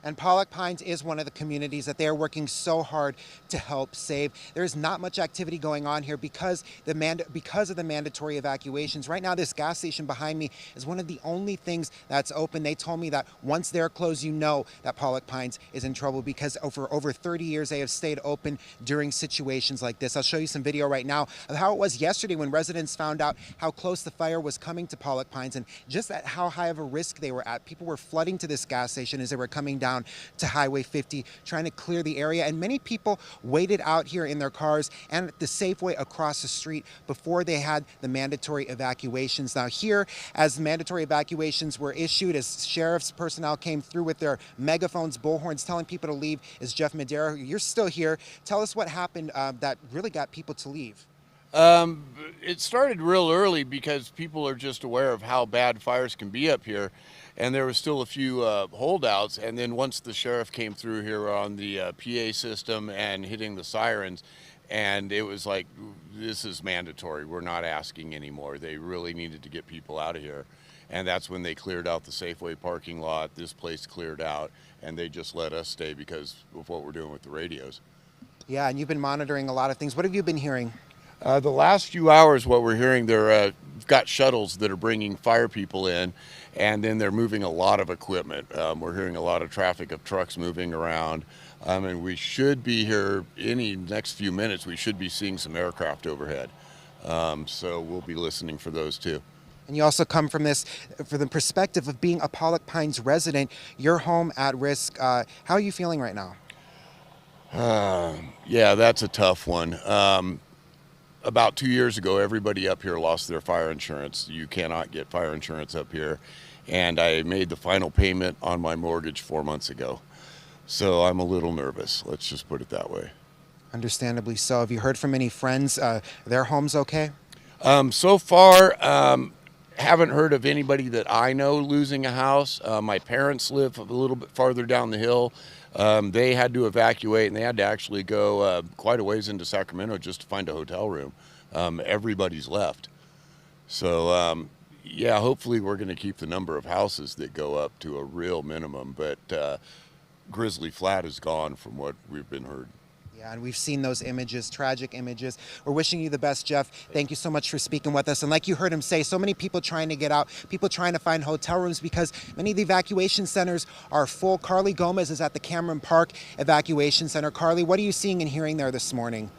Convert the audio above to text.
And Pollock Pines is one of the communities that they are working so hard to help save. There's not much activity going on here because of the mandatory evacuations. Right now, this gas station behind me is one of the only things that's open. They told me that once they're closed, you know that Pollock Pines is in trouble because over 30 years they have stayed open during situations like this. I'll show you some video right now of how it was yesterday when residents found out how close the fire was coming to Pollock Pines and just at how high of a risk they were at. People were flooding to this gas station as they were coming down to Highway 50, trying to clear the area. And many people waited out here in their cars and at the Safeway across the street before they had the mandatory evacuations. Now here, as mandatory evacuations were issued, as sheriff's personnel came through with their megaphones, bullhorns, telling people to leave, is Jeff Madera. You're still here. Tell us what happened that really got people to leave. It started real early because people are just aware of how bad fires can be up here, and there was still a few holdouts. And then once the sheriff came through here on the PA system and hitting the sirens, and it was like, this is mandatory. We're not asking anymore. They really needed to get people out of here. And that's when they cleared out the Safeway parking lot. This place cleared out, and they just let us stay because of what we're doing with the radios. Yeah, and you've been monitoring a lot of things. What have you been hearing? The last few hours, what we're hearing, they're got shuttles that are bringing fire people in, and then they're moving a lot of equipment. We're hearing a lot of traffic of trucks moving around, and we should be here any next few minutes. We should be seeing some aircraft overhead, so we'll be listening for those too. And you also come from the perspective of being a Pollock Pines resident, your home at risk. How are you feeling right now? Yeah, that's a tough one. About 2 years ago, everybody up here lost their fire insurance. You cannot get fire insurance up here. And I made the final payment on my mortgage 4 months ago. So I'm a little nervous. Let's just put it that way. Understandably so. Have you heard from any friends? Their homes okay? So far, haven't heard of anybody that I know losing a house. My parents live a little bit farther down the hill. They had to evacuate, and they had to actually go quite a ways into Sacramento just to find a hotel room. Everybody's left. So, yeah, hopefully we're going to keep the number of houses that go up to a real minimum. But Grizzly Flat is gone from what we've been heard. Yeah, and we've seen those images, tragic images. We're wishing you the best, Jeff. Thank you so much for speaking with us. And like you heard him say, so many people trying to get out, people trying to find hotel rooms because many of the evacuation centers are full. Carly Gomez is at the Cameron Park Evacuation Center. Carly, what are you seeing and hearing there this morning?